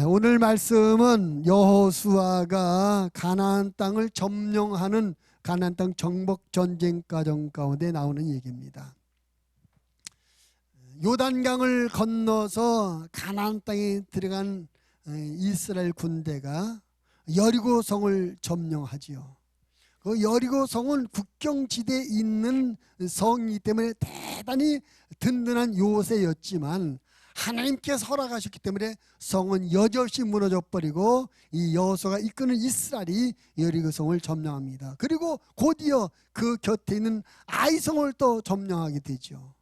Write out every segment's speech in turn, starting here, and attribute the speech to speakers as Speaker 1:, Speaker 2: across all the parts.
Speaker 1: 오늘 말씀은 여호수아가 가나안 땅을 점령하는 가나안 땅 정복 전쟁 과정 가운데 나오는 얘기입니다. 요단강을 건너서 가나안 땅에 들어간 이스라엘 군대가 여리고성을 점령하지요. 그 여리고성은 국경지대에 있는 성이기 때문에 대단히 든든한 요새였지만 하나님께서 허락하셨기 때문에 성은 여지없이 무너져 버리고 이 여호수아가 이끄는 이스라엘이 여리고성을 점령합니다. 그리고 곧이어 그 곁에 있는 아이성을 또 점령하게 되죠.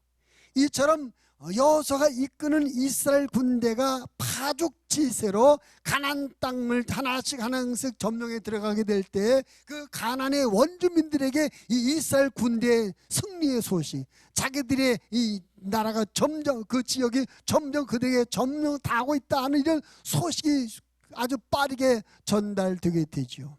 Speaker 1: 이처럼 여호수아가 이끄는 이스라엘 군대가 파죽지세로 가나안 땅을 하나씩 점령해 들어가게 될 때 그 가나안의 원주민들에게 이 이스라엘 군대의 승리의 소식, 자기들의 이 나라가 점점 그 지역이 점점 그들에게 점령하고 있다 하는 이런 소식이 아주 빠르게 전달되게 되죠.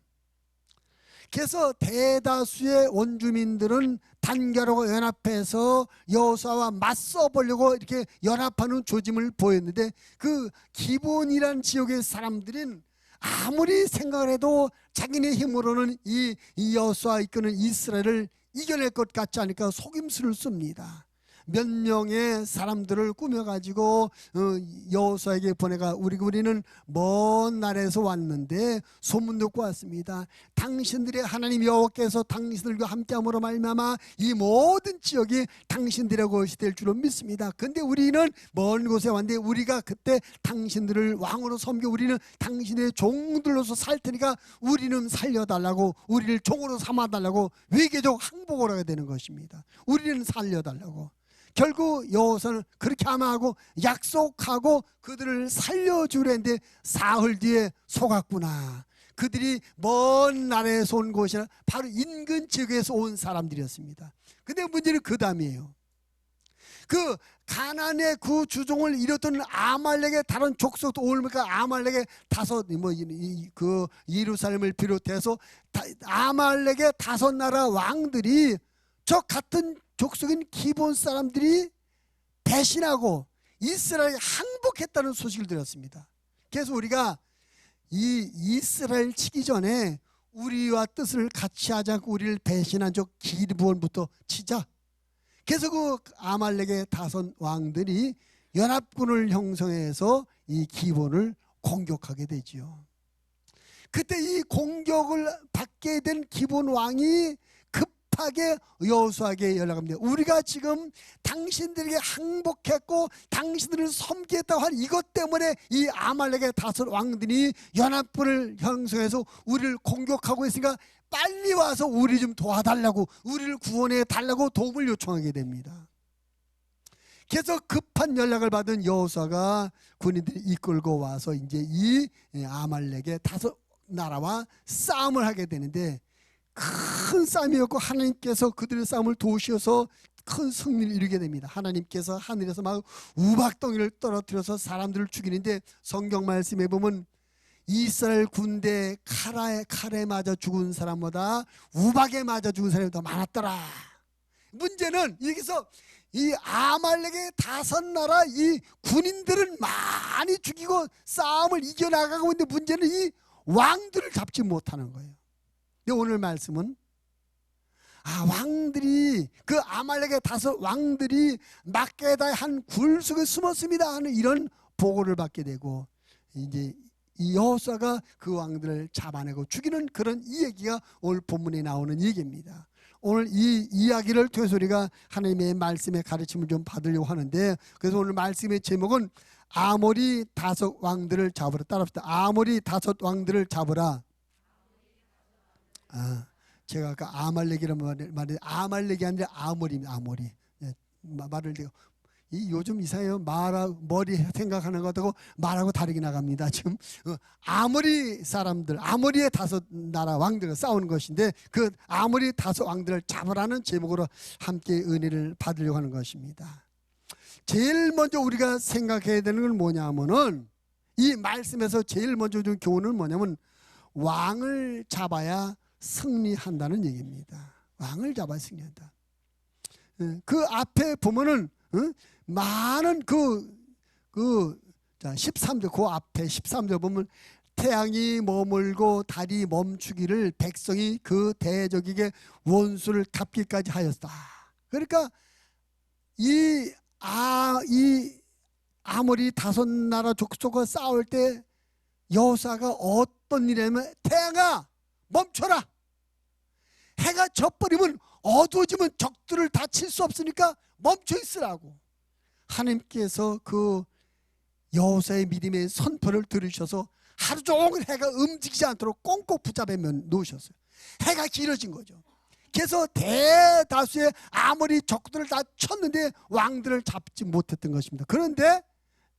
Speaker 1: 그래서 대다수의 원주민들은 단결하고 연합해서 여호수아와 맞서 보려고 이렇게 연합하는 조짐을 보였는데 그 기본이란 지역의 사람들은 아무리 생각을 해도 자기네 힘으로는 이 여호수아 이끄는 이스라엘을 이겨낼 것 같지 않으니까 속임수를 씁니다. 몇 명의 사람들을 꾸며가지고 여호수아에게 보내가 우리는 먼 나라에서 왔는데 소문 듣고 왔습니다. 당신들의 하나님 여호와께서 당신들과 함께함으로 말미암아 이 모든 지역이 당신들의 것이 될 줄로 믿습니다. 근데 우리는 먼 곳에 왔는데 우리가 그때 당신들을 왕으로 섬겨 우리는 당신의 종들로서 살 테니까 우리는 살려달라고, 우리를 종으로 삼아달라고 외교적 항복을 하게 되는 것입니다. 우리는 살려달라고. 결국 여호수아는 그렇게 하고 약속하고 그들을 살려주려는데 사흘 뒤에 속았구나. 그들이 먼 나라에서 온 곳이라 바로 인근 지역에서 온 사람들이었습니다. 근데 문제는 그 다음이에요. 그 가나안의 그 주종을 이뤘던 아말렉의 다른 족속도 올니까 아말렉의 그 예루살렘을 비롯해서 아말렉의 5나라 왕들이 저 같은 족속인 기본 사람들이 배신하고 이스라엘에 항복했다는 소식을 들었습니다. 그래서 우리가 이 이스라엘 치기 전에 우리와 뜻을 같이 하지 않고 우리를 배신한 저 기브온부터 치자. 그래서 그 아말렉의 5 왕들이 연합군을 형성해서 이 기브온을 공격하게 되지요. 그때 이 공격을 받게 된 기브온 왕이 급하게 여호수아에게 연락합니다. 우리가 지금 당신들에게 항복했고 당신들을 섬기겠다고 한 이것 때문에 이 아말렉의 5 왕들이 연합군을 형성해서 우리를 공격하고 있으니까 빨리 와서 우리 좀 도와달라고, 우리를 구원해 달라고 도움을 요청하게 됩니다. 그래서 급한 연락을 받은 여호수아가 군인들이 이끌고 와서 이제 이 아말렉의 5 나라와 싸움을 하게 되는데 큰 싸움이었고 하나님께서 그들의 싸움을 도우셔서 큰 승리를 이루게 됩니다. 하나님께서 하늘에서 막 우박덩이를 떨어뜨려서 사람들을 죽이는데 성경 말씀에 보면 이스라엘 군대 칼에 맞아 죽은 사람보다 우박에 맞아 죽은 사람이 더 많았더라. 문제는 여기서 이 아말렉의 5 나라 이 군인들은 많이 죽이고 싸움을 이겨나가고 있는데 문제는 이 왕들을 잡지 못하는 거예요. 오늘 말씀은 왕들이 그 아말렉의 5 왕들이 막게다의 한 굴 속에 숨었습니다 하는 이런 보고를 받게 되고 이제 이 여호수아가 그 왕들을 잡아내고 죽이는 그런 이 얘기가 오늘 본문에 나오는 얘기입니다. 오늘 이 이야기를 통해서 우리가 하나님의 말씀의 가르침을 좀 받으려고 하는데 그래서 오늘 말씀의 제목은 아모리 5 왕들을 잡으라. 따라합시다. 아모리 5 왕들을 잡으라. 제가 아까 아말렉이라는 말이 아말렉이 아니라 아모리입니다. 아모리. 말을 요즘 이상해요. 머리 생각하는 것하고 말하고 다르게 나갑니다. 지금 아모리 사람들, 아모리의 5 나라 왕들과 싸우는 것인데 그 아모리 5 왕들을 잡으라는 제목으로 함께 은혜를 받으려고 하는 것입니다. 제일 먼저 우리가 생각해야 되는 건 뭐냐면은 이 말씀에서 제일 먼저 준 교훈은 뭐냐면 왕을 잡아야 승리한다는 얘기입니다. 왕을 잡아야 승리한다. 그 앞에 보면은 많은 그 자, 13절 그 앞에 13절 보면 태양이 머물고 달이 멈추기를 백성이 그 대적에게 원수를 갚기까지 하였다. 그러니까 이 아모리 다섯 나라 족속과 싸울 때 여호사가 어떤 일이냐면 태양아 멈춰라. 해가 져버리면 어두워지면 적들을 다 칠 수 없으니까 멈춰 있으라고. 하나님께서 그 여호사의 믿음의 선포를 들으셔서 하루 종일 해가 움직이지 않도록 꽁꽁 붙잡아 놓으셨어요. 해가 길어진 거죠. 그래서 대다수의 아모리 적들을 다 쳤는데 왕들을 잡지 못했던 것입니다. 그런데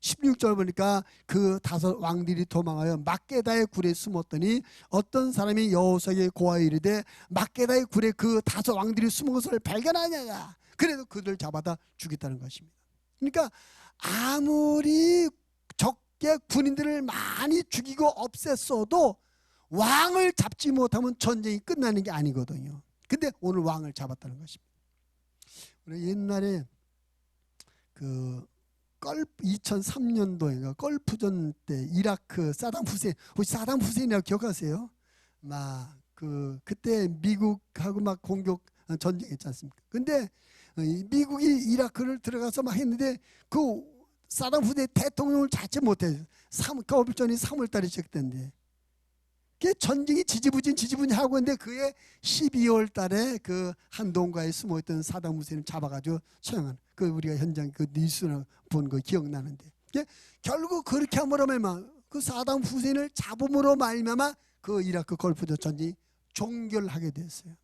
Speaker 1: 16절 보니까 그 다섯 왕들이 도망하여 막게다의 굴에 숨었더니 어떤 사람이 여호사에게 고하여 이르되 막게다의 굴에 그 다섯 왕들이 숨은 것을 발견하느냐. 그래도 그들을 잡아다 죽였다는 것입니다. 그러니까 아무리 적의 군인들을 많이 죽이고 없앴어도 왕을 잡지 못하면 전쟁이 끝나는 게 아니거든요. 근데 오늘 왕을 잡았다는 것입니다. 우리 옛날에 그 2003년도인가 걸프전 때 이라크 사담 후세인, 혹시 사담 후세인이라고 기억하세요? 그때 미국하고 막 공격 전쟁했지 않습니까? 근데 미국이 이라크를 들어가서 막 했는데 그 사담 후세인 대통령을 잡지 못해요. 걸프전이 3월달에 시작됐는데 그 전쟁이 지지부진 하고 있는데 그해 12월 달에 그 한동가에 숨어있던 사담 후세인을 잡아가지고 처형한 그 우리가 현장 그 뉴스를 본 거 기억나는데 결국 그렇게 함으로 말미암아 그 사담 후세인을 잡음으로 말미암아 그 이라크 걸프전 전쟁이 종결하게 됐어요.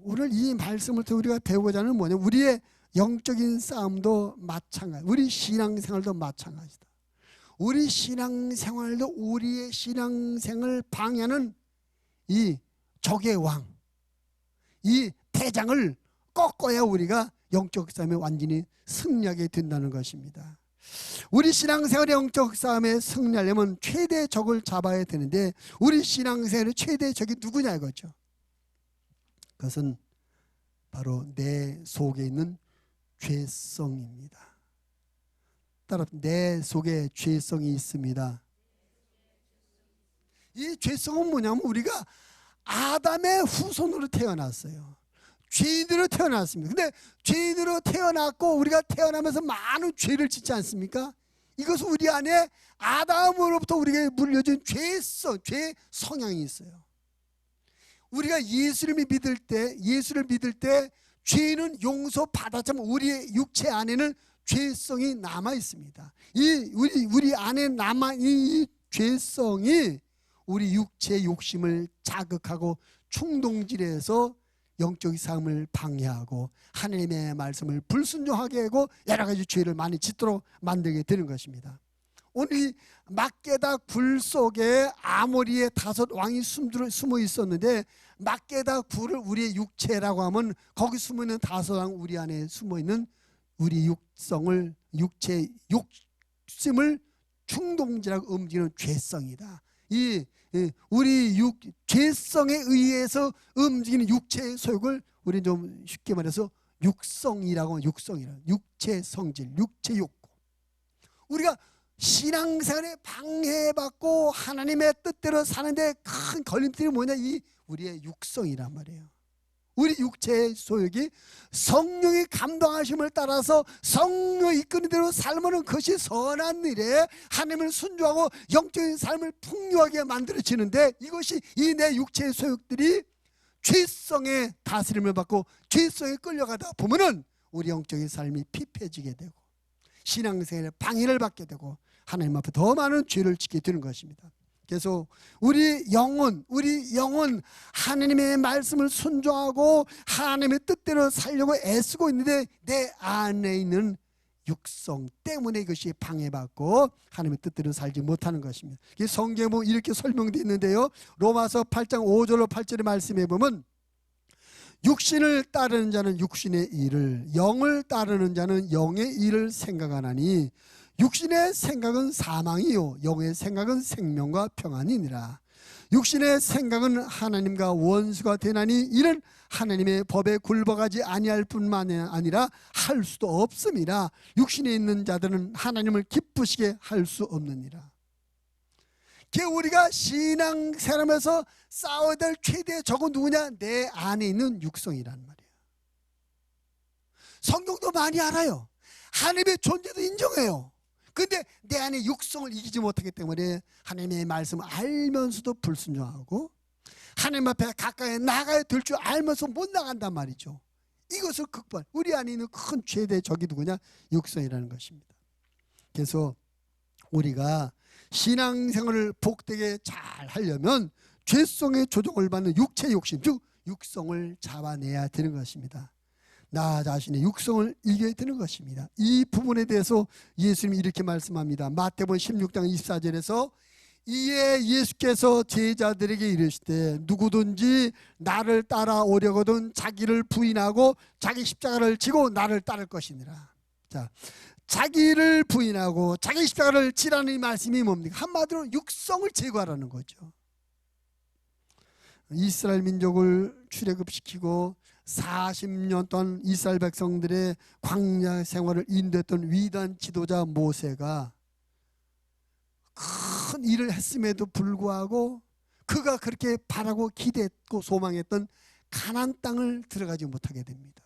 Speaker 1: 오늘 이 말씀을 통해 우리가 배우고자 하는 뭐냐, 우리의 영적인 싸움도 마찬가지, 우리 신앙생활도 마찬가지다. 우리 신앙생활도 우리의 신앙생활을 방해하는 이 적의 왕, 이 대장을 꺾어야 우리가 영적 싸움에 완전히 승리하게 된다는 것입니다. 우리 신앙생활의 영적 싸움에 승리하려면 최대 적을 잡아야 되는데 우리 신앙생활의 최대 적이 누구냐 이거죠. 그것은 바로 내 속에 있는 죄성입니다. 따라 내 속에 죄성이 있습니다. 이 죄성은 뭐냐면 우리가 아담의 후손으로 태어났어요. 죄인으로 태어났습니다. 근데 죄인으로 태어났고 우리가 태어나면서 많은 죄를 짓지 않습니까? 이것은 우리 안에 아담으로부터 우리에게 물려준 죄성, 죄 성향이 있어요. 우리가 예수를 믿을 때 죄는 용서받았지만 우리의 육체 안에는 죄성이 남아 있습니다. 우리 안에 남아 이 죄성이 우리 육체의 욕심을 자극하고 충동질해서 영적인 삶을 방해하고 하나님의 말씀을 불순종하게 하고 여러 가지 죄를 많이 짓도록 만들게 되는 것입니다. 오늘 이 막게다 굴 속에 아모리의 다섯 왕이 숨어 있었는데 막게다 굴을 우리의 육체라고 하면 거기 숨어 있는 다섯 왕, 우리 안에 숨어 있는 우리 육체 욕심을 충동질하고 움직이는 죄성이다. 우리 죄성에 의해서 움직이는 육체의 소욕을 우리 좀 쉽게 말해서 육성이라고, 육체 성질, 육체 욕구. 우리가 신앙생활에 방해받고 하나님의 뜻대로 사는데 큰 걸림돌이 뭐냐, 이 우리의 육성이란 말이에요. 우리 육체의 소욕이 성령의 감동하심을 따라서 성령이 이끄는 대로 살면 그것이 선한 일에 하나님을 순종하고 영적인 삶을 풍요하게 만들어지는데 이것이 이 내 육체의 소욕들이 죄성의 다스림을 받고 죄성에 끌려가다 보면은 우리 영적인 삶이 피폐해지게 되고 신앙생활에 방해를 받게 되고 하나님 앞에 더 많은 죄를 짓게 되는 것입니다. 그래서 우리 영혼 하나님의 말씀을 순종하고 하나님의 뜻대로 살려고 애쓰고 있는데 내 안에 있는 육성 때문에 이것이 방해받고 하나님의 뜻대로 살지 못하는 것입니다. 성경에 보면 이렇게 설명되어 있는데요, 로마서 8장 5절로 8절의 말씀에 보면 육신을 따르는 자는 육신의 일을, 영을 따르는 자는 영의 일을 생각하나니 육신의 생각은 사망이요 영의 생각은 생명과 평안이니라. 육신의 생각은 하나님과 원수가 되나니 이는 하나님의 법에 굴복하지 아니할 뿐만 아니라 할 수도 없음이라. 육신에 있는 자들은 하나님을 기쁘시게 할 수 없느니라. 우리가 신앙생활하면서 싸워야 될 최대의 적은 누구냐? 내 안에 있는 육성이란 말이에요. 성경도 많이 알아요. 하나님의 존재도 인정해요. 근데 내 안에 육성을 이기지 못하기 때문에 하나님의 말씀을 알면서도 불순종하고 하나님 앞에 가까이 나가야 될 줄 알면서 못 나간단 말이죠. 이것을 극복할 우리 안에 있는 큰 최대의 적이 누구냐? 육성이라는 것입니다. 그래서 우리가 신앙생활을 복되게 잘 하려면 죄성의 조종을 받는 육체의 욕심, 즉 육성을 잡아내야 되는 것입니다. 나 자신의 육성을 이겨야 되는 것입니다. 이 부분에 대해서 예수님이 이렇게 말씀합니다. 마태복음 16장 24절에서 이에 예수께서 제자들에게 이르시되 누구든지 나를 따라오려거든 자기를 부인하고 자기 십자가를 지고 나를 따를 것이니라. 자, 자기를 부인하고 자기 십자가를 지라는 이 말씀이 뭡니까? 한마디로 육성을 제거하라는 거죠. 이스라엘 민족을 출애굽시키고 40년 동안 이스라엘 백성들의 광야 생활을 인도했던 위대한 지도자 모세가 큰 일을 했음에도 불구하고 그가 그렇게 바라고 기대했고 소망했던 가나안 땅을 들어가지 못하게 됩니다.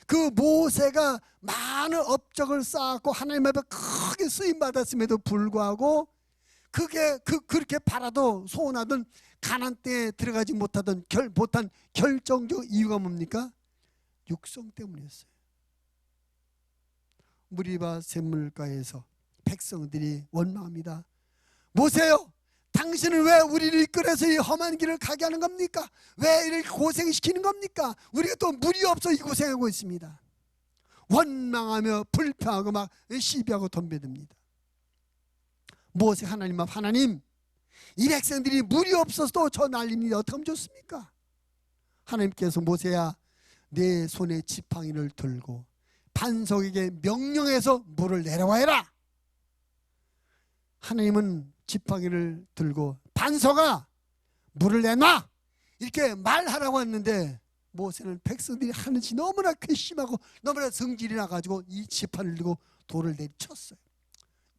Speaker 1: 그 모세가 많은 업적을 쌓았고 하나님 앞에 크게 쓰임 받았음에도 불구하고 그렇게 바라도 소원하던 가나안 땅에 들어가지 못한 결정적 이유가 뭡니까? 육성 때문이었어요. 무리바 샘물가에서 백성들이 원망합니다. 모세요, 당신은 왜 우리를 이끌어서 이 험한 길을 가게 하는 겁니까? 왜 이렇게 고생시키는 겁니까? 우리가 또 물이 없어 이 고생하고 있습니다. 원망하며 불평하고 막 시비하고 덤벼듭니다. 모세 하나님 앞, 하나님, 이 백성들이 물이 없어서도 저 난립니다. 어떻게 하면 좋습니까? 하나님께서 모세야, 내 손에 지팡이를 들고 반석에게 명령해서 물을 내려와 해라. 하나님은 지팡이를 들고 반석아 물을 내놔 이렇게 말하라고 했는데 모세는 백성들이 하는 짓이 너무나 괘씸하고 너무나 성질이 나가지고 이 지팡이를 들고 돌을 내리쳤어요.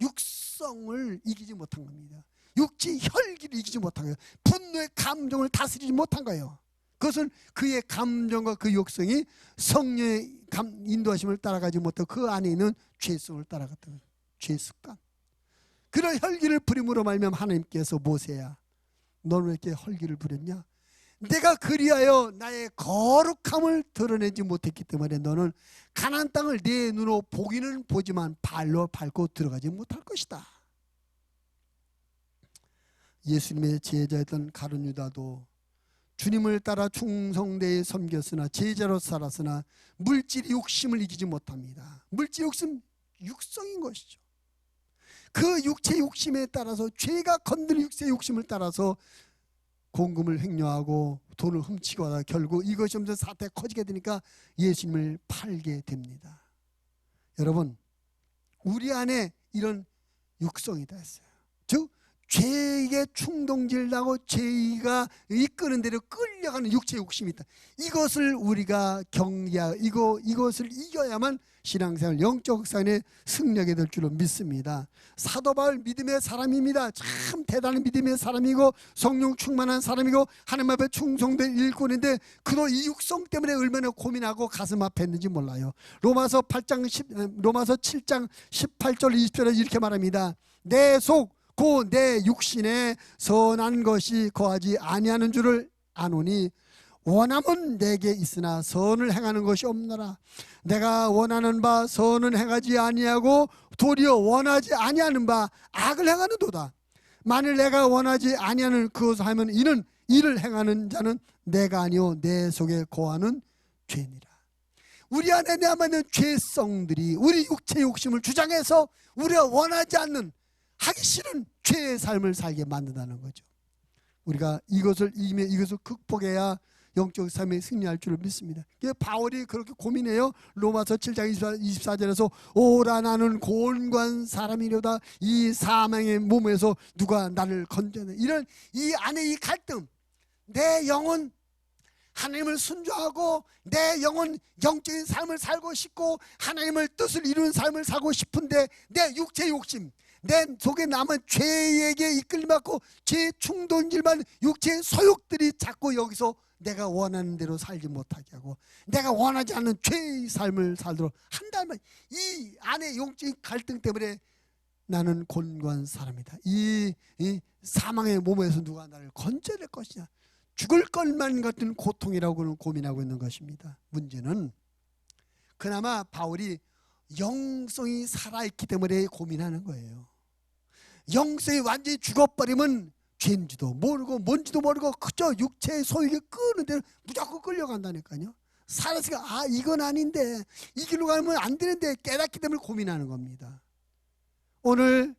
Speaker 1: 육성을 이기지 못한 겁니다. 육지 혈기를 이기지 못한 거예요. 분노의 감정을 다스리지 못한 거예요. 그것은 그의 감정과 그 육성이 성령의 인도하심을 따라가지 못하고 그 안에 있는 죄성을 따라갔던 거예요. 죄습관. 그런 혈기를 부림으로 말미암아 하나님께서 모세야, 너는 왜 이렇게 혈기를 부렸냐? 내가 그리하여 나의 거룩함을 드러내지 못했기 때문에 너는 가나안 땅을 내 눈으로 보기는 보지만 발로 밟고 들어가지 못할 것이다. 예수님의 제자였던 가룟 유다도 주님을 따라 충성되이 섬겼으나 제자로 살았으나 물질의 욕심을 이기지 못합니다. 물질 욕심, 육성인 것이죠. 그 육체 욕심에 따라서 죄가 건드린 육체 욕심을 따라서 공금을 횡령하고 돈을 훔치고 하다 결국 이것이 점점 사태가 커지게 되니까 예수님을 팔게 됩니다. 여러분, 우리 안에 이런 육성이 다 있어요. 즉 죄에게 충동질 나고 죄가 이끄는 대로 끌려가는 육체 욕심이 있다. 이것을 우리가 경계하고 이것을 이겨야만 신앙생활 영적 삶에 승리하게 될 줄로 믿습니다. 사도 바울 믿음의 사람입니다. 참 대단한 믿음의 사람이고 성령 충만한 사람이고 하나님 앞에 충성된 일꾼인데 그도 이 육성 때문에 얼마나 고민하고 가슴 아팠는지 몰라요. 로마서 7장 18절 20절에 이렇게 말합니다. 내 속 곧 내 육신에 선한 것이 거하지 아니하는 줄을 아노니 원함은 내게 있으나 선을 행하는 것이 없노라. 내가 원하는 바 선은 행하지 아니하고 도리어 원하지 아니하는 바 악을 행하는도다. 만일 내가 원하지 아니하는 그것을 하면 이는 이를 행하는 자는 내가 아니오 내 속에 거하는 죄니라. 우리 안에 남아있는 죄성들이 우리 육체 욕심을 주장해서 우리가 원하지 않는 하기 싫은 죄의 삶을 살게 만든다는 거죠. 우리가 이것을 이기며 이것을 극복해야 영적 삶에 승리할 줄을 믿습니다. 바울이 그렇게 고민해요. 로마서 7장 24절에서 오라 나는 곤고한 사람이로다 이 사망의 몸에서 누가 나를 건져내. 이런 이 안에 이 갈등, 내 영은 하나님을 순종하고 내 영은 영적인 삶을 살고 싶고 하나님의 뜻을 이루는 삶을 살고 싶은데 내 육체의 욕심, 내 속에 남은 죄에게 이끌림받고 죄 충동질만 육체의 소욕들이 자꾸 여기서 내가 원하는 대로 살지 못하게 하고 내가 원하지 않는 죄의 삶을 살도록 한다면 이 안에 영적인 갈등 때문에 나는 곤고한 사람이다. 이 사망의 몸에서 누가 나를 건져낼 것이냐. 죽을 것만 같은 고통이라고는 고민하고 있는 것입니다. 문제는 그나마 바울이 영성이 살아있기 때문에 고민하는 거예요. 영성이 완전히 죽어버리면 죄인지도 모르고 뭔지도 모르고 그저 육체의 소욕에 끄는 대로 무조건 끌려간다니까요. 살았으니까 이건 아닌데 이 길로 가면 안 되는데 깨닫기 때문에 고민하는 겁니다. 오늘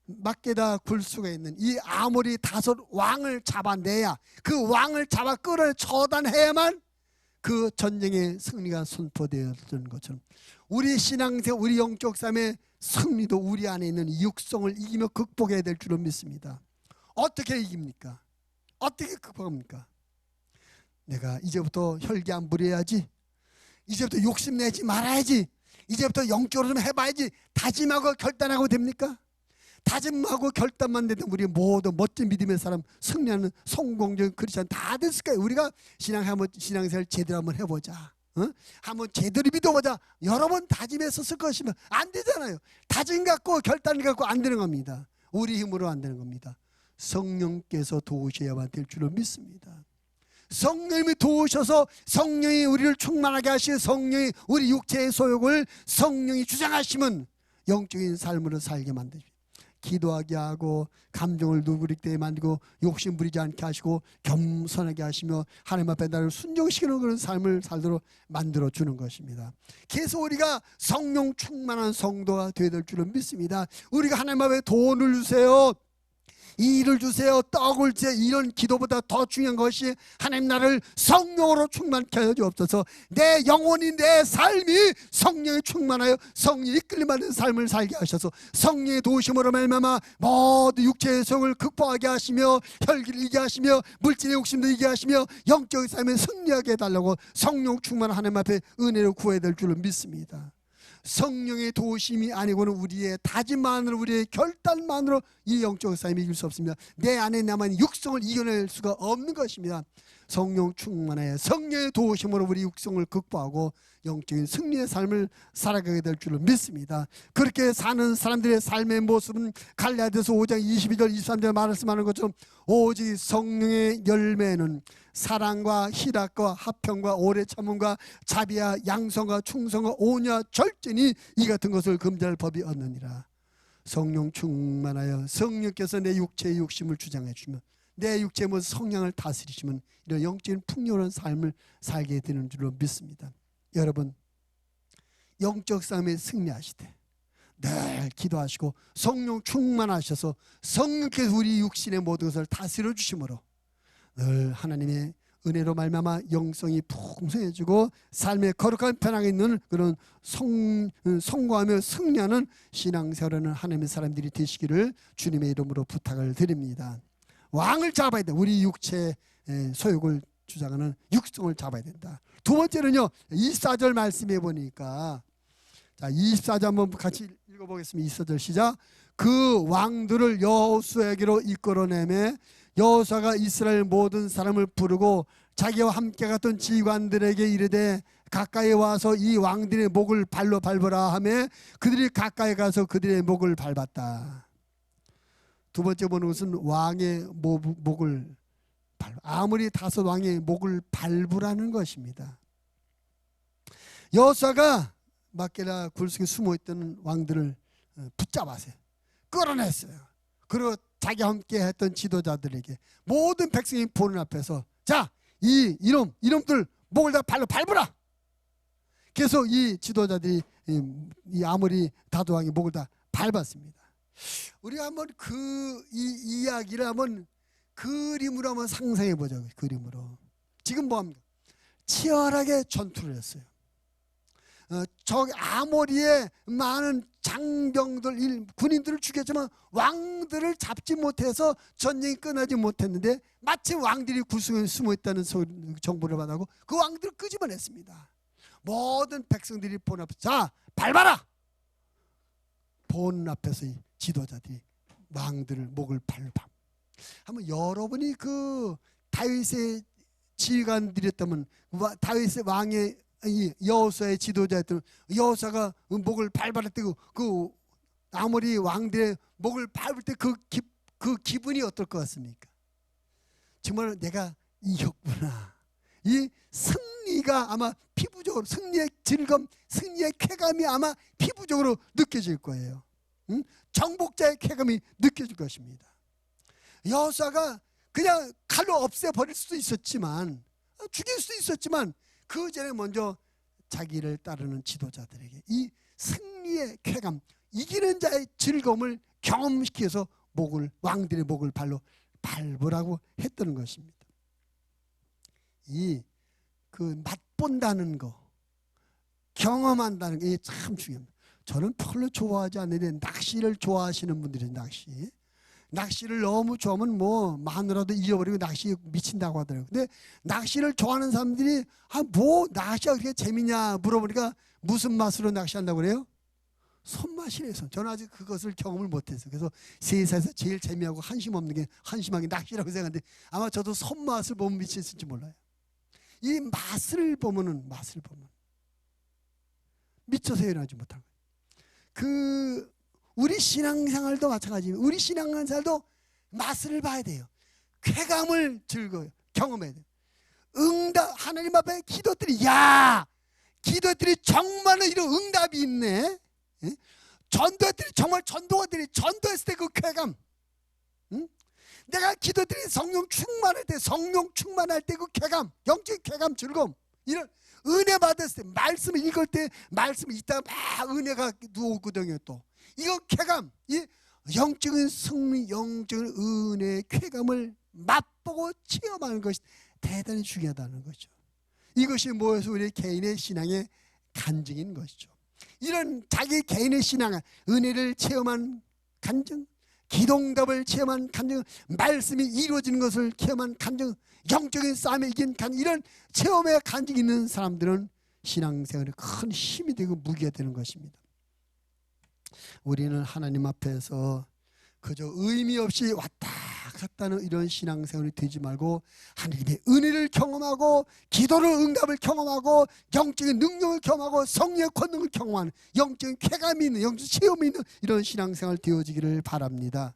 Speaker 1: 막게다 굴수가 있는 이 아모리 다섯 왕을 잡아내야, 그 왕을 잡아 끌어 처단해야만 그 전쟁의 승리가 선포되었던 것처럼 우리 신앙생, 우리 영적 삶의 승리도 우리 안에 있는 육성을 이기며 극복해야 될 줄로 믿습니다. 어떻게 이깁니까? 어떻게 극복합니까? 내가 이제부터 혈기 안 부려야지, 이제부터 욕심내지 말아야지, 이제부터 영적으로 좀 해봐야지 다짐하고 결단하고 됩니까? 다짐하고 결단만 되면 우리 모두 멋진 믿음의 사람, 승리하는 성공적인 크리스찬 다 됐을 거예요. 우리가 신앙생활 제대로 한번 해보자, 한번 제대로 믿어보자. 여러 번 다짐했었을 것이면 안 되잖아요. 다짐 갖고 결단 갖고 안 되는 겁니다. 우리 힘으로 안 되는 겁니다. 성령께서 도우셔야만 될 줄로 믿습니다. 성령님이 도우셔서 성령이 우리를 충만하게 하시고 성령이 우리 육체의 소욕을 성령이 주장하시면 영적인 삶으로 살게 만드십니다. 기도하게 하고 감정을 누그리게 만들고 욕심 부리지 않게 하시고 겸손하게 하시며 하나님 앞에 나를 순종시키는 그런 삶을 살도록 만들어주는 것입니다. 그래서 우리가 성령 충만한 성도가 되어야 될 줄을 믿습니다. 우리가 하나님 앞에 돈을 주세요, 이 일을 주세요, 떡을 주세요, 이런 기도보다 더 중요한 것이 하나님 나를 성령으로 충만케 하여 주옵소서. 내 영혼이, 내 삶이 성령에 충만하여 성령이 이끌림받는 삶을 살게 하셔서 성령의 도우심으로 말미암아 모든 육체의 속을 극복하게 하시며 혈기를 이기게 하시며 물질의 욕심도 이기게 하시며 영적인 삶에 승리하게 해달라고 성령 충만한 하나님 앞에 은혜로 구해야 될 줄을 믿습니다. 성령의 도우심이 아니고는 우리의 다짐만으로, 우리의 결단만으로 이 영적 삶이 이길 수 없습니다. 내 안에 남은 육성을 이겨낼 수가 없는 것입니다. 성령 충만하여 성령의 도우심으로 우리 육성을 극복하고 영적인 승리의 삶을 살아가게 될 줄을 믿습니다. 그렇게 사는 사람들의 삶의 모습은 갈라디아서 5장 22절 23절 말씀하는 것처럼 오직 성령의 열매는 사랑과 희락과 화평과 오래 참음과 자비와 양성과 충성과 온유와 절제니 이 같은 것을 금지할 법이 없느니라. 성령 충만하여 성령께서 내 육체의 욕심을 주장해 주시면 내 육체의 모든 성향을 다스리시면 이런 영적인 풍요로운 삶을 살게 되는 줄로 믿습니다. 여러분, 영적 삶에 승리하시되 늘 기도하시고 성령 충만하셔서 성령께서 우리 육신의 모든 것을 다스려 주심으로 늘 하나님의 은혜로 말미암아 영성이 풍성해지고 삶의 거룩한 편하게 있는 그런 성공하며 승리하는 신앙생활하는 하나님의 사람들이 되시기를 주님의 이름으로 부탁을 드립니다. 왕을 잡아야 돼. 우리 육체의 소욕을 주장하는 육성을 잡아야 된다. 두 번째는요, 24절 말씀해 보니까, 자 24절 한번 같이 읽어보겠습니다. 24절 시작. 그 왕들을 여호수아에게로 이끌어내매 여호수아가 이스라엘 모든 사람을 부르고 자기와 함께 갔던 지휘관들에게 이르되 가까이 와서 이 왕들의 목을 발로 밟으라 하며 그들이 가까이 가서 그들의 목을 밟았다. 두 번째 보는 것은 왕의 목을 아무리 다섯 왕의 목을 밟으라는 것입니다. 여호수아가 막게다 굴속에 숨어있던 왕들을 붙잡았어요. 끌어냈어요. 그리고 자기와 함께 했던 지도자들에게 모든 백성이 보는 앞에서 자, 이놈들 목을 다 발로 밟으라. 계속 이 지도자들이 이 아모리 다도왕의 목을 다 밟았습니다. 우리가 한번 이 이야기를 한번 그림으로 한번 상상해 보자고요. 그림으로. 지금 뭐합니까? 치열하게 전투를 했어요. 저기 아모리의 많은 장병들, 군인들을 죽였지만 왕들을 잡지 못해서 전쟁이 끝나지 못했는데 마침 왕들이 구성에 숨어있다는 정보를 받아고 그 왕들을 끄집어냈습니다. 모든 백성들이 본 앞에서 자 밟아라! 본 앞에서 이 지도자들이 왕들을 목을 밟아. 한번 여러분이 그 다윗의 지휘관들이었다면 다윗의 왕의 여호수아의 지도자였던 여호수아가 목을 밟을 때 그 아모리 왕들의 목을 밟을 때 그 기분이 어떨 것 같습니까? 정말 내가 이겼구나. 이 승리가 아마 피부적으로 승리의 즐거움, 승리의 쾌감이 아마 피부적으로 느껴질 거예요. 정복자의 쾌감이 느껴질 것입니다. 여호수아가 그냥 칼로 없애버릴 수도 있었지만, 죽일 수도 있었지만 그 전에 먼저 자기를 따르는 지도자들에게 이 승리의 쾌감, 이기는 자의 즐거움을 경험시켜서 왕들의 목을 발로 밟으라고 했던 것입니다. 이 그 맛본다는 거, 경험한다는 게 참 중요합니다. 저는 별로 좋아하지 않는데 낚시를 좋아하시는 분들은 낚시를 너무 좋아하면 뭐 마누라도 잊어버리고 낚시에 미친다고 하더라고요. 근데 낚시를 좋아하는 사람들이 뭐 낚시가 그렇게 재밌냐 물어보니까 무슨 맛으로 낚시한다고 그래요? 손맛이래서. 저는 아직 그것을 경험을 못했어요. 그래서 세상에서 제일 재미하고 한심한 게 낚시라고 생각하는데 아마 저도 손맛을 보면 미쳤을지 몰라요. 이 맛을 보면 미쳐서 일어나지 못한 거예요. 우리 신앙생활도 마찬가지입니다. 우리 신앙생활도 맛을 봐야 돼요. 쾌감을 경험해야 돼요. 하나님 앞에 기도들이 정말로 이런 응답이 있네. 전도들이 정말 전도했을 때 그 쾌감. 내가 기도들이 성령 충만할 때 그 쾌감, 영적인 쾌감, 즐거움, 이런 은혜 받았을 때, 말씀을 읽을 때 말씀을 읽다가 막 은혜가 누웠거든요. 또 이거 쾌감, 이 영적인 승리, 영적인 은혜의 쾌감을 맛보고 체험하는 것이 대단히 중요하다는 거죠. 이것이 뭐여서 우리 개인의 신앙의 간증인 것이죠. 이런 자기 개인의 신앙, 은혜를 체험한 간증, 기도응답을 체험한 간증, 말씀이 이루어지는 것을 체험한 간증, 영적인 싸움에 이긴 간증, 이런 체험의 간증이 있는 사람들은 신앙생활에 큰 힘이 되고 무기가 되는 것입니다. 우리는 하나님 앞에서 그저 의미 없이 왔다 갔다 하는 이런 신앙생활이 되지 말고 하나님의 은혜를 경험하고 기도를 응답을 경험하고 영적인 능력을 경험하고 성령의 권능을 경험하는 영적인 쾌감이 있는 영적 체험이 있는 이런 신앙생활 되어지기를 바랍니다.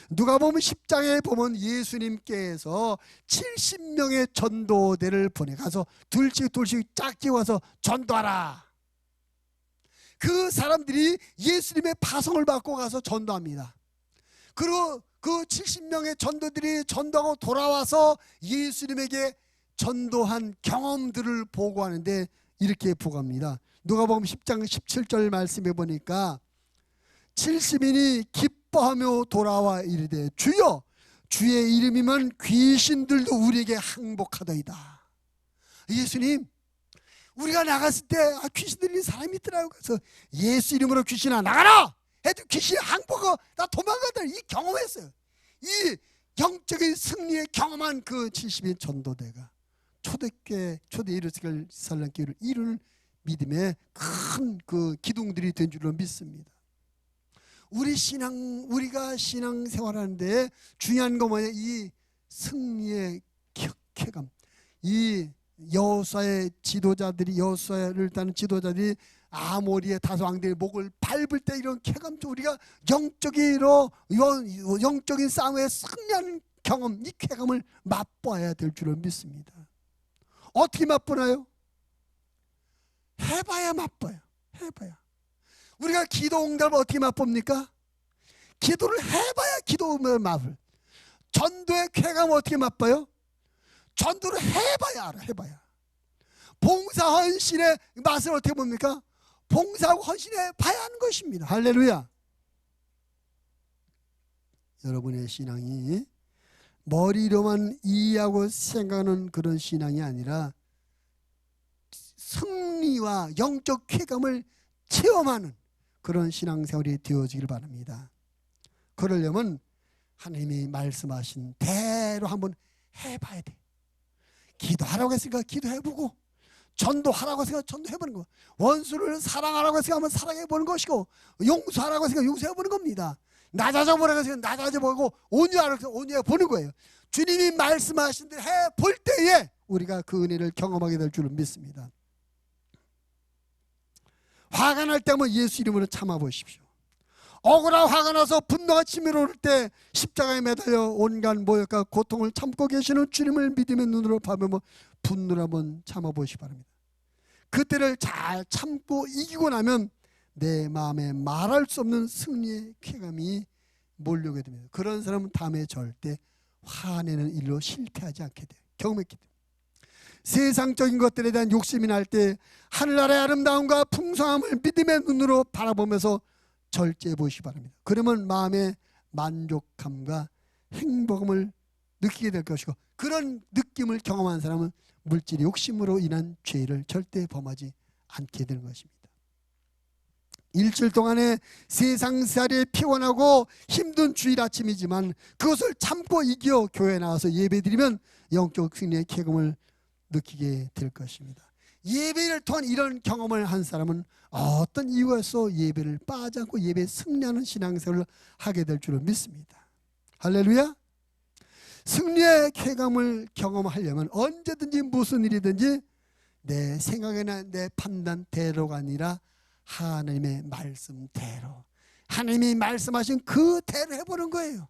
Speaker 1: 누가복음 10장에 보면 예수님께서 70명의 전도대를 보내가서 둘씩 짝지 와서 전도하라. 그 사람들이 예수님의 파송을 받고 가서 전도합니다. 그리고 그 70명의 전도들이 전도하고 돌아와서 예수님에게 전도한 경험들을 보고하는데 이렇게 보고합니다. 누가복음 10장 17절 말씀해 보니까 70인이 기뻐하며 돌아와 이르되 주여 주의 이름이면 귀신들도 우리에게 항복하더이다. 예수님, 우리가 나갔을 때 귀신들이 사람이 있더라고요. 그래서 예수 이름으로 귀신아 나가라 해도 귀신이 항복하고 나 도망가다 이 경험했어요. 이 영적인 승리에 경험한 그 70인 전도대가 초대 예루살렘 교회를 이루는 믿음의 큰 그 기둥들이 된 줄로 믿습니다. 우리가 신앙생활하는데 중요한 거 뭐냐? 이 승리의 쾌감, 이 여호수아의 여호수아를 따는 지도자들이 아모리의 다섯 왕들의 목을 밟을 때 이런 쾌감도 우리가 영적인 싸움에 승리하는 경험, 이 쾌감을 맛봐야 될 줄을 믿습니다. 어떻게 맛보나요? 해봐야 맛봐요. 우리가 기도 응답을 어떻게 맛봅니까? 기도를 해봐야 기도 맛을. 전도의 쾌감을 어떻게 맛봐요? 전도를 해봐야 알아. 봉사 헌신의 맛을 어떻게 봅니까? 봉사하고 헌신해 봐야 하는 것입니다. 할렐루야. 여러분의 신앙이 머리로만 이해하고 생각하는 그런 신앙이 아니라 승리와 영적 쾌감을 체험하는 그런 신앙생활이 되어지길 바랍니다. 그러려면 하나님이 말씀하신 대로 한번 해봐야 돼. 기도하라고 했으니까 기도해보고, 전도하라고 했으니까 전도해보는 거, 원수를 사랑하라고 했으니까 한번 사랑해보는 것이고, 용서하라고 했으니까 용서해보는 겁니다. 낮아져보라고 했으니까 낮아져보고, 온유하라고 했으니까 온유해보는 거예요. 주님이 말씀하신 대로 해볼 때에 우리가 그 은혜를 경험하게 될 줄을 믿습니다. 화가 날 때 한번 예수 이름으로 참아보십시오. 억울하고 화가 나서 분노가 치밀어 오를 때 십자가에 매달려 온갖 모욕과 고통을 참고 계시는 주님을 믿음의 눈으로 바라보며 분노를 한번 참아보시기 바랍니다. 그때를 잘 참고 이기고 나면 내 마음에 말할 수 없는 승리의 쾌감이 몰려오게 됩니다. 그런 사람은 다음에 절대 화내는 일로 실패하지 않게 돼요. 경험했기 때문에. 세상적인 것들에 대한 욕심이 날 때 하늘나라의 아름다움과 풍성함을 믿음의 눈으로 바라보면서 절제해 보시기 바랍니다. 그러면 마음의 만족감과 행복함을 느끼게 될 것이고, 그런 느낌을 경험한 사람은 물질의 욕심으로 인한 죄를 절대 범하지 않게 되는 것입니다. 일주일 동안의 세상살이에 피곤하고 힘든 주일 아침이지만 그것을 참고 이겨 교회에 나와서 예배드리면 영적 승리의 쾌감을 느끼게 될 것입니다. 예배를 통한 이런 경험을 한 사람은 어떤 이유가 있어 예배를 빠지 않고 예배에 승리하는 신앙생활을 하게 될 줄을 믿습니다. 할렐루야. 승리의 쾌감을 경험하려면 언제든지 무슨 일이든지 내 생각이나 내 판단대로가 아니라 하나님의 말씀대로, 하나님이 말씀하신 그대로 해보는 거예요.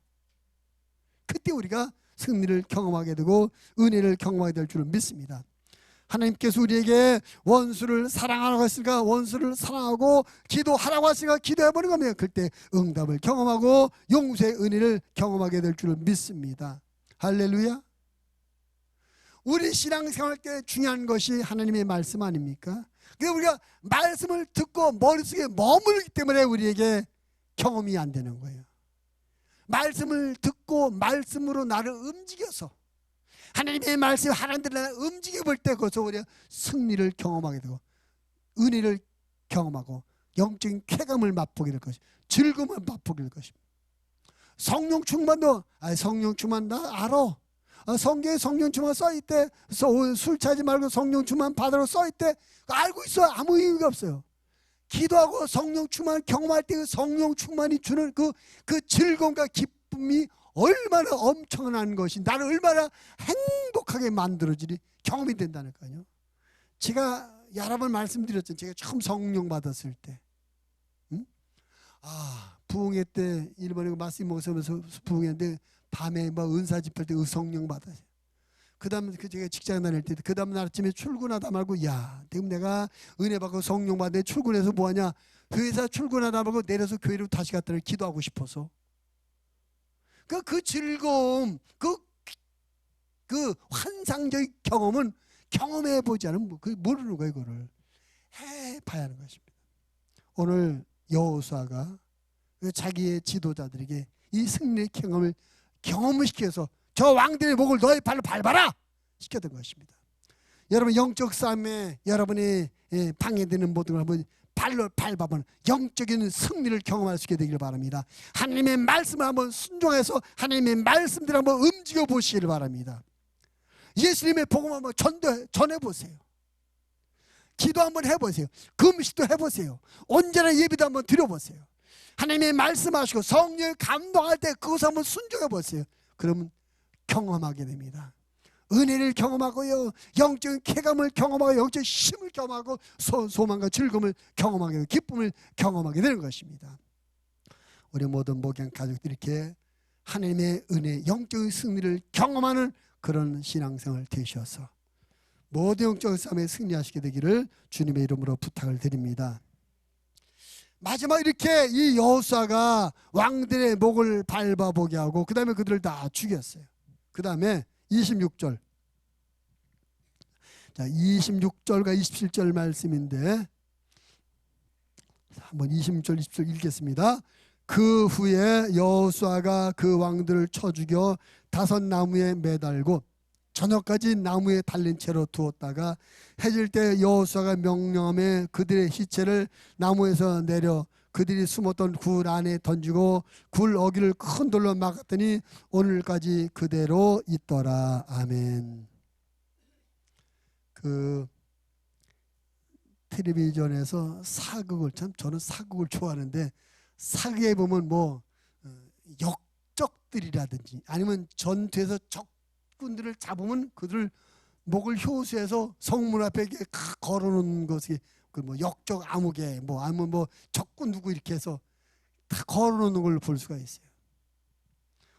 Speaker 1: 그때 우리가 승리를 경험하게 되고 은혜를 경험하게 될 줄을 믿습니다. 하나님께서 우리에게 원수를 사랑하라고 했으니까 원수를 사랑하고, 기도하라고 했으니까 기도해보는 겁니다. 그때 응답을 경험하고 용서의 은혜를 경험하게 될 줄을 믿습니다. 할렐루야. 우리 신앙생활 때 중요한 것이 하나님의 말씀 아닙니까? 그래서 우리가 말씀을 듣고 머릿속에 머물기 때문에 우리에게 경험이 안 되는 거예요. 말씀을 듣고 말씀으로 나를 움직여서 하나님의 말씀 하나님들을 움직여 볼 때 거기서 우리가 승리를 경험하게 되고 은혜를 경험하고 영적인 쾌감을 맛보게 될 것입니다. 즐거움을 맛보게 될 것입니다. 성령 충만도 성령 충만 나 알아. 성경에 성령 충만 써있대. 술 취하지 말고 성령 충만 받으라고 써있대. 알고 있어. 아무 의미가 없어요. 기도하고 성령 충만 경험할 때 그 성령 충만이 주는 그 즐거움과 기쁨이 얼마나 엄청난 것이 나를 얼마나 행복하게 만들어지니 경험이 된다니까요. 제가 여러 번 말씀드렸죠. 제가 처음 성령 받았을 때, 부흥회 때 일본에 말씀 먹으면서 부흥회인데 밤에 막 은사 집할 때 성령 받았어요. 그 다음에 제가 직장 다닐 때 그 다음 날 아침에 출근하다 말고 지금 내가 은혜 받고 성령 받는데 출근해서 뭐하냐, 회사 출근하다 말고 내려서 교회로 다시 갔다 기도하고 싶어서. 그 즐거움, 그 환상적인 경험은 경험해 보지 않으면 모르는 거예요. 이거를 해봐야 하는 것입니다. 오늘 여호수아가 자기의 지도자들에게 이 승리의 경험을 시켜서 저 왕들의 목을 너의 발로 밟아라 시켰던 것입니다. 여러분 영적 싸움에 여러분이 방해되는 모든 걸 한번 발로 밟아보는 영적인 승리를 경험할 수 있게 되기를 바랍니다. 하나님의 말씀을 한번 순종해서 하나님의 말씀대로 한번 움직여 보시기를 바랍니다. 예수님의 복음 한번 전해보세요. 기도 한번 해보세요. 금식도 해보세요. 언제나 예배도 한번 드려보세요. 하나님의 말씀하시고 성령을 감동할 때 그것을 한번 순종해 보세요. 그러면 경험하게 됩니다. 은혜를 경험하고요, 영적인 쾌감을 경험하고 영적인 힘을 경험하고 소망과 즐거움을 경험하게 되고 기쁨을 경험하게 되는 것입니다. 우리 모든 목양 가족들이 이렇게 하나님의 은혜, 영적인 승리를 경험하는 그런 신앙생활 되셔서 모든 영적인 싸움에 승리하시게 되기를 주님의 이름으로 부탁을 드립니다. 마지막 이렇게 이 여호수아가 왕들의 목을 밟아보게 하고 그 다음에 그들을 다 죽였어요. 그 다음에 26절, 자 26절과 27절 말씀인데 한번 26절 27절 읽겠습니다. 그 후에 여호수아가 그 왕들을 쳐 죽여 5나무에 매달고 저녁까지 나무에 달린 채로 두었다가 해질 때 여호수아가 명령하며 그들의 시체를 나무에서 내려 그들이 숨었던 굴 안에 던지고 굴 어귀를 큰 돌로 막았더니 오늘까지 그대로 있더라. 아멘. 그 텔레비전에서 사극을, 참 저는 사극을 좋아하는데, 사극에 보면 뭐 역적들이라든지 아니면 전투에서 적군들을 잡으면 그들을 목을 효수해서 성문 앞에 이렇게 걸어놓는 것이 그 뭐 역적 아무개 뭐 아니면 뭐 적군 누구 이렇게 해서 다 걸어놓는 걸 볼 수가 있어요.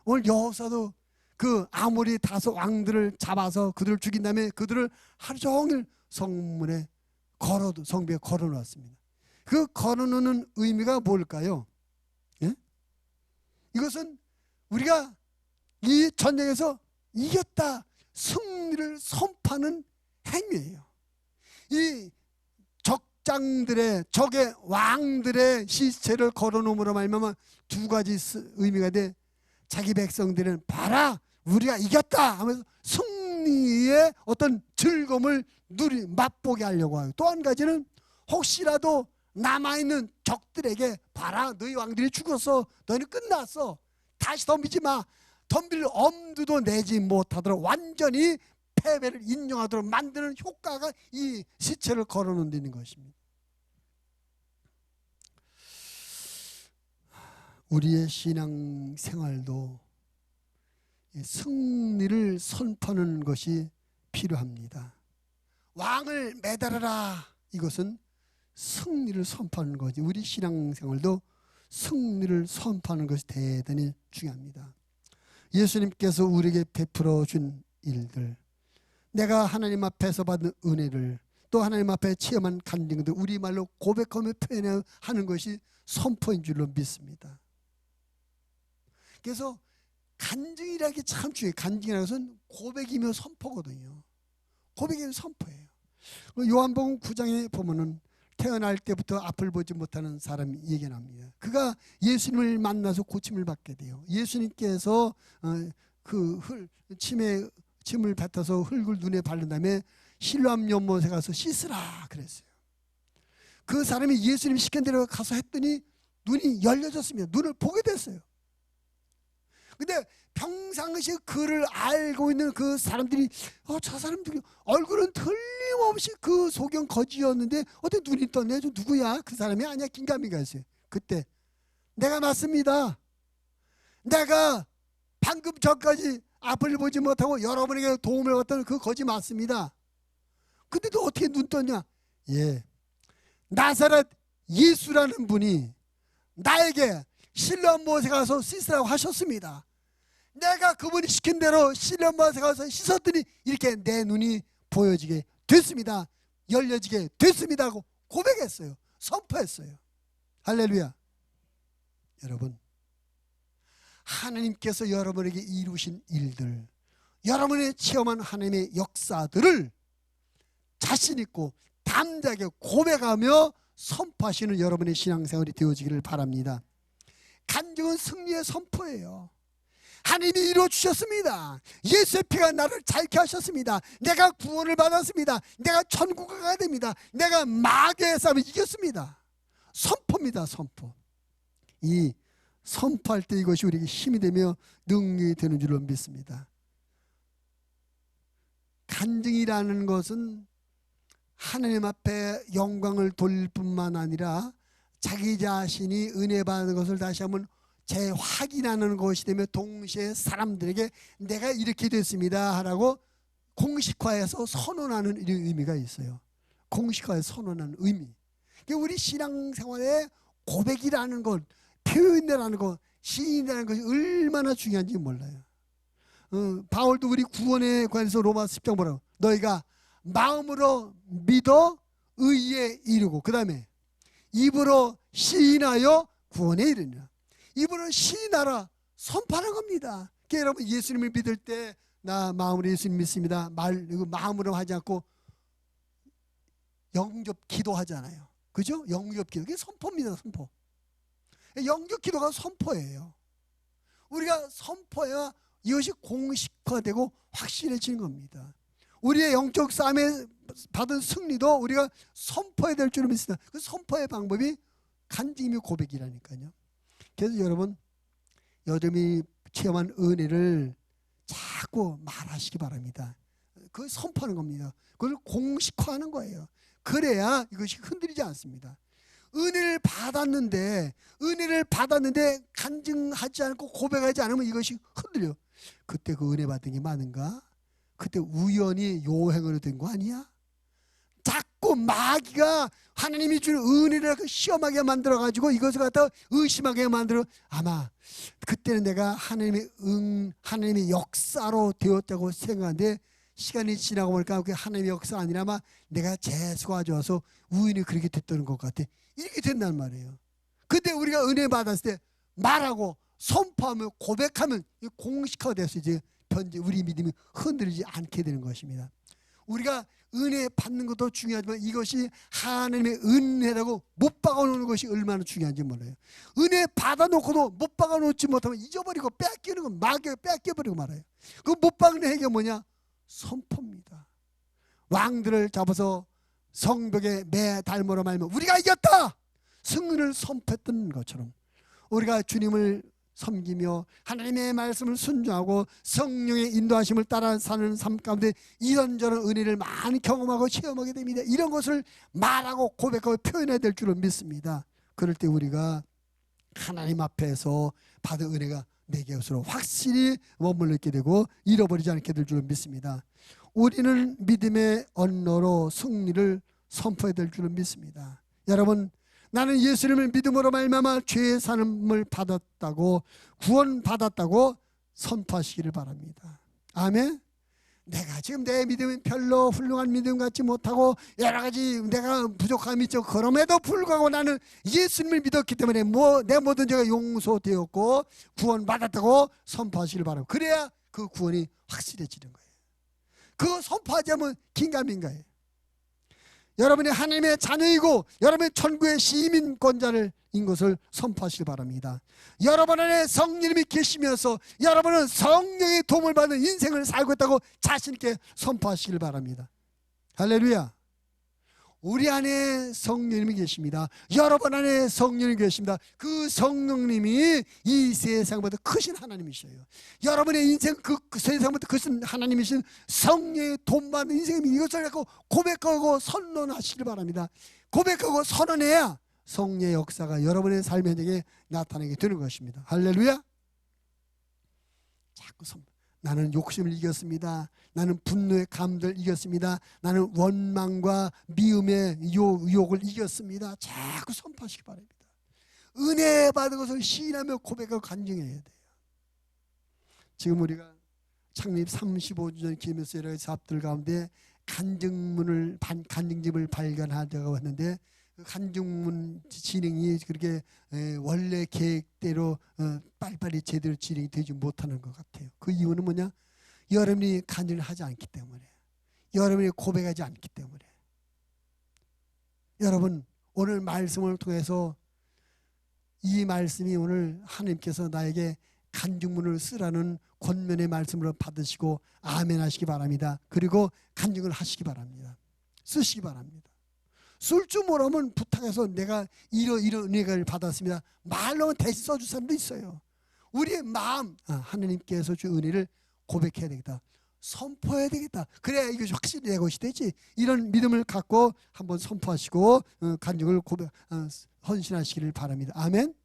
Speaker 1: 오늘 여호수아도 그 아모리 5 왕들을 잡아서 그들을 죽인 다음에 그들을 하루 종일 성문에 성벽에 걸어놓았습니다. 그 걸어놓는 의미가 뭘까요? 예? 이것은 우리가 이 전쟁에서 이겼다, 승리를 선포하는 행위예요. 이 적의 왕들의 시체를 걸어놓음으로 말미암아 2가지 의미가 돼. 자기 백성들은 봐라 우리가 이겼다 하면서 승리의 어떤 즐거움을 맛보게 하려고 하고, 또 한 가지는 혹시라도 남아있는 적들에게 봐라 너희 왕들이 죽었어, 너희는 끝났어, 다시 덤비지 마, 덤빌 엄두도 내지 못하도록 완전히 패배를 인정하도록 만드는 효과가 이 시체를 걸어놓는 것입니다. 우리의 신앙생활도 승리를 선포하는 것이 필요합니다. 왕을 매달아라, 이것은 승리를 선포하는 거지. 우리 신앙생활도 승리를 선포하는 것이 대단히 중요합니다. 예수님께서 우리에게 베풀어 준 일들, 내가 하나님 앞에서 받은 은혜를, 또 하나님 앞에 체험한 간증들 우리말로 고백하며 표현하는 것이 선포인 줄로 믿습니다. 그래서 간증이라는 게 참 중요해요. 간증이라는 것은 고백이며 선포거든요. 고백이며 선포예요. 요한복음 9장에 보면은 태어날 때부터 앞을 보지 못하는 사람이 얘기합니다. 그가 예수님을 만나서 고침을 받게 돼요. 예수님께서 침을 뱉어서 흙을 눈에 바른 다음에 실로암 연못에 가서 씻으라 그랬어요. 그 사람이 예수님 시킨 대로 가서 했더니 눈이 열려졌습니다. 눈을 보게 됐어요. 근데 평상시 그를 알고 있는 그 사람들이 저 사람들이 얼굴은 틀림없이 그 소경 거지였는데 어떻게 눈이 떴네? 저 누구야? 그 사람이 아니야. 긴가민가 했어요. 그때 내가 맞습니다. 내가 방금 전까지 앞을 보지 못하고 여러분에게 도움을 받던 그 거지 맞습니다. 근데도 어떻게 눈 떴냐? 예, 나사렛 예수라는 분이 나에게 실로암 못에 가서 씻으라고 하셨습니다. 내가 그분이 시킨 대로 실로암 못에 가서 씻었더니 이렇게 내 눈이 보여지게 됐습니다. 열려지게 됐습니다 하고 고백했어요. 선포했어요. 할렐루야. 여러분, 하나님께서 여러분에게 이루신 일들, 여러분이 체험한 하나님의 역사들을 자신 있고 담대하게 고백하며 선포하시는 여러분의 신앙생활이 되어지기를 바랍니다. 간증은 승리의 선포예요. 하나님이 이루어주셨습니다. 예수의 피가 나를 자유케 하셨습니다. 내가 구원을 받았습니다. 내가 천국에 가야 됩니다. 내가 마귀의 싸움을 이겼습니다. 선포입니다. 선포. 이 선포할 때 이것이 우리에게 힘이 되며 능력이 되는 줄로 믿습니다. 간증이라는 것은 하나님 앞에 영광을 돌릴 뿐만 아니라 자기 자신이 은혜 받은 것을 다시 한번 재확인하는 것이 되며 동시에 사람들에게 내가 이렇게 됐습니다 하라고 공식화해서 선언하는 이런 의미가 있어요. 공식화해서 선언하는 의미. 우리 신앙생활에 고백이라는 것, 표현이라는 것, 시인이라는 것이 얼마나 중요한지 몰라요. 바울도 우리 구원에 관해서 로마서 10장 뭐라고? 너희가 마음으로 믿어 의에 이르고, 그 다음에 입으로 시인하여 구원에 이르니라. 입으로 시인하라, 선포하는 겁니다. 그러니까 여러분, 예수님을 믿을 때 나 마음으로 예수님 믿습니다. 마음으로 하지 않고 영접 기도하잖아요. 그죠? 영접 기도. 그게 선포입니다. 선포. 영적 기도가 선포예요. 우리가 선포해야 이것이 공식화되고 확실해지는 겁니다. 우리의 영적 싸움에 받은 승리도 우리가 선포해야 될 줄을 믿습니다. 그 선포의 방법이 간증이며 고백이라니까요. 그래서 여러분, 여러분이 체험한 은혜를 자꾸 말하시기 바랍니다. 그걸 선포하는 겁니다. 그걸 공식화하는 거예요. 그래야 이것이 흔들리지 않습니다. 은혜를 받았는데 간증하지 않고 고백하지 않으면 이것이 흔들려. 그때 그 은혜 받은 게 많은가? 그때 우연히 요행으로 된 거 아니야? 자꾸 마귀가 하나님이 주는 은혜를 시험하게 만들어가지고 이것을 갖다 의심하게 만들어. 아마 그때는 내가 하나님의 역사로 되었다고 생각하는데 시간이 지나고 보니까 그게 하나님의 역사가 아니라 아마 내가 재수가 좋아서 우연히 그렇게 됐다는 것 같아. 이렇게 된단 말이에요. 그때 우리가 은혜 받았을 때 말하고 선포하며 고백하면 공식화돼서 이제 우리 믿음이 흔들리지 않게 되는 것입니다. 우리가 은혜 받는 것도 중요하지만 이것이 하나님의 은혜라고 못 박아놓는 것이 얼마나 중요한지 몰라요. 은혜 받아놓고도 못 박아놓지 못하면 잊어버리고 뺏기는 건 마귀가 뺏겨버리고 말아요. 그 못 박는 핵이 뭐냐? 선포입니다. 왕들을 잡아서 성벽에 매달므로 말면 우리가 이겼다! 승리를 선포했던 것처럼 우리가 주님을 섬기며 하나님의 말씀을 순종하고 성령의 인도하심을 따라 사는 삶 가운데 이런저런 은혜를 많이 경험하고 체험하게 됩니다. 이런 것을 말하고 고백하고 표현해야 될 줄을 믿습니다. 그럴 때 우리가 하나님 앞에서 받은 은혜가 내 것으로 확실히 머물러 있게 되고 잃어버리지 않게 될 줄을 믿습니다. 우리는 믿음의 언어로 승리를 선포해야 될 줄을 믿습니다. 여러분, 나는 예수님을 믿음으로 말미암아 죄의 사함을 받았다고 구원받았다고 선포하시기를 바랍니다. 아멘. 내가 지금 내 믿음은 별로 훌륭한 믿음 같지 못하고 여러 가지 내가 부족함이 있죠. 그럼에도 불구하고 나는 예수님을 믿었기 때문에 내 모든 죄가 용서되었고 구원받았다고 선포하시기를 바랍니다. 그래야 그 구원이 확실해지는 거예요. 그거 선포하지 않으면 긴가민가예요. 여러분이 하나님의 자녀이고 여러분의 천국의 시민권자인 것을 선포하시기 바랍니다. 여러분 안에 성령님이 계시면서 여러분은 성령의 도움을 받는 인생을 살고 있다고 자신 있게 선포하시길 바랍니다. 할렐루야. 우리 안에 성령님이 계십니다. 여러분 안에 성령님이 계십니다. 그 성령님이 이 세상보다 크신 하나님이셔요. 여러분의 인생 그 세상보다 크신 하나님이신 성령의 돈 받는 인생입니다. 이것을 갖고 고백하고 선언하시길 바랍니다. 고백하고 선언해야 성령의 역사가 여러분의 삶의 현장에 나타나게 되는 것입니다. 할렐루야. 자꾸 나는 욕심을 이겼습니다. 나는 분노의 감정을 이겼습니다. 나는 원망과 미움의 유혹을 이겼습니다. 자꾸 선포하시기 바랍니다. 은혜 받은 것을 시인하며 고백하고 간증해야 돼요. 지금 우리가 창립 35주년 기념해서 여러 가지 사업들 가운데 간증집을 발견하려고 했는데 그 간증문 진행이 그렇게 원래 계획대로 빨리빨리 제대로 진행이 되지 못하는 것 같아요. 그 이유는 뭐냐? 여러분이 간증을 하지 않기 때문에, 여러분이 고백하지 않기 때문에. 여러분, 오늘 말씀을 통해서 이 말씀이 오늘 하나님께서 나에게 간증문을 쓰라는 권면의 말씀으로 받으시고 아멘 하시기 바랍니다. 그리고 간증을 하시기 바랍니다. 쓰시기 바랍니다. 쓸 줄 모르면 부탁해서 내가 이런 은혜를 받았습니다. 말로 대신 써줄 사람도 있어요. 우리의 마음, 하나님께서 주 은혜를 고백해야 되겠다. 선포해야 되겠다. 그래야 이것이 확실히 내 것이 되지. 이런 믿음을 갖고 한번 선포하시고 간증을 헌신하시기를 바랍니다. 아멘.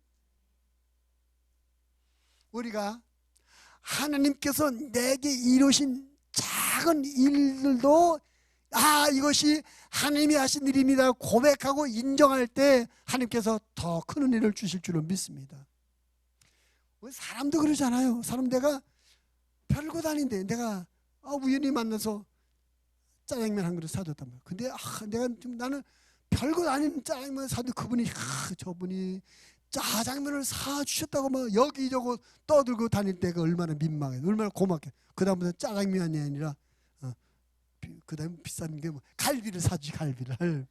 Speaker 1: 우리가 하나님께서 내게 이루신 작은 일들도 이것이 하나님이 하신 일입니다 고백하고 인정할 때 하나님께서 더 큰 은혜를 주실 줄로 믿습니다. 사람도 그러잖아요. 사람 내가 별것 아닌데 내가 우연히 만나서 짜장면 한 그릇 사줬단 말이야. 근데 나는 별것 아닌 짜장면 사도 그분이 저분이 짜장면을 사주셨다고 막 여기저기 떠들고 다닐 때가 얼마나 민망해, 얼마나 고맙게. 그 다음부터 짜장면이 아니라 그 다음에 비싼 게 갈비를 사주지. 갈비를.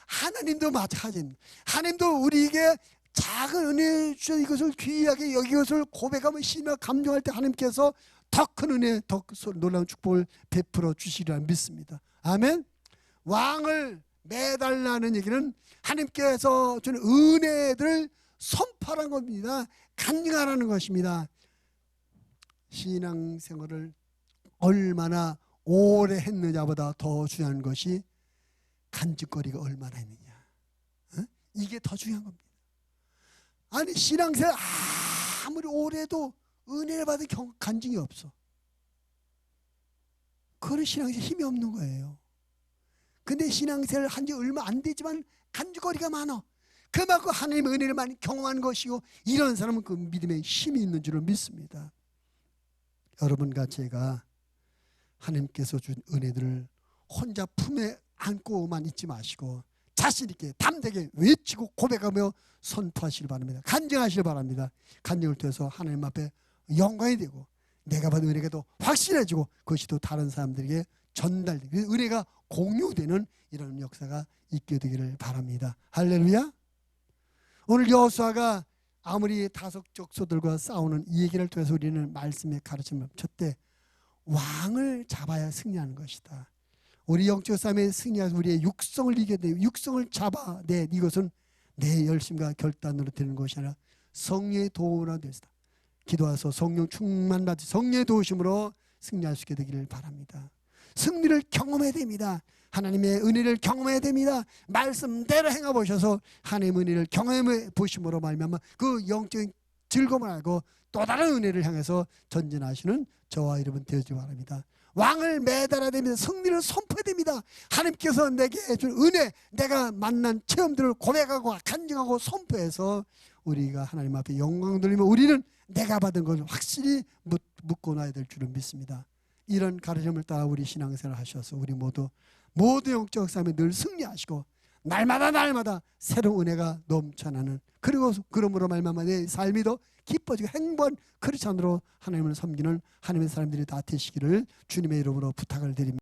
Speaker 1: 하나님도 마찬가지입니다. 하나님도 우리에게 작은 은혜 주셔서 이것을 귀하게 여기것을 고백하며 신뢰 감정할 때 하나님께서 더 큰 은혜, 더 놀라운 축복을 베풀어 주시리라 믿습니다. 아멘. 왕을 매달라는 얘기는 하나님께서 주는 은혜들을 선포하는 겁니다. 간증하라는 것입니다. 신앙생활을 얼마나 오래 했느냐보다 더 중요한 것이 간증거리가 얼마나 있느냐. 이게 더 중요한 겁니다. 아니 신앙생활 아무리 오래 해도 은혜를 받은 간증이 없어. 그런 신앙생활 힘이 없는 거예요. 근데 신앙생활을 한 지 얼마 안 되지만 간증거리가 많아. 그만큼 하나님의 은혜를 많이 경험한 것이고 이런 사람은 그 믿음에 힘이 있는 줄을 믿습니다. 여러분과 제가 하나님께서 준 은혜들을 혼자 품에 안고만 있지 마시고 자신 있게 담대게 외치고 고백하며 선포하시길 바랍니다. 간증하시길 바랍니다. 간증을 통해서 하나님 앞에 영광이 되고 내가 받은 은혜가 더 확실해지고 그것이 또 다른 사람들에게 전달되고 은혜가 공유되는 이런 역사가 있게 되기를 바랍니다. 할렐루야. 오늘 여호수아가 아무리 다섯 족속들과 싸우는 이 얘기를 통해서 우리는 말씀의 가르침을 첫째 왕을 잡아야 승리하는 것이다. 우리 영적 싸움에 승리해서 우리의 육성을 이겨야 돼요. 육성을 잡아내 이것은 내 열심과 결단으로 되는 것이 아니라 성령의 도움으로 되시다. 기도하서 성령 충만 받으 성령의 도우심으로 승리할 수 있게 되기를 바랍니다. 승리를 경험해야 됩니다. 하나님의 은혜를 경험해야 됩니다. 말씀대로 행해보셔서 하나님의 은혜를 경험해 보심으로 말미암아 그 영적인 즐거움을 알고 또 다른 은혜를 향해서 전진하시는 저와 여러분 되어주기 바랍니다. 왕을 매달아야 됩니다. 승리를 선포해야 됩니다. 하나님께서 내게 준 은혜, 내가 만난 체험들을 고백하고 간증하고 선포해서 우리가 하나님 앞에 영광 돌리며 우리는 내가 받은 것을 확실히 묻고 놔야 될 줄을 믿습니다. 이런 가르침을 따라 우리 신앙생활을 하셔서 우리 모두 영적 싸움에 늘 승리하시고 날마다 새로운 은혜가 넘쳐나는 그리고 그러므로 말미암아 내 삶이 더 기뻐지고 행복한 크리스찬으로 하나님을 섬기는 하나님의 사람들이 다 되시기를 주님의 이름으로 부탁을 드립니다.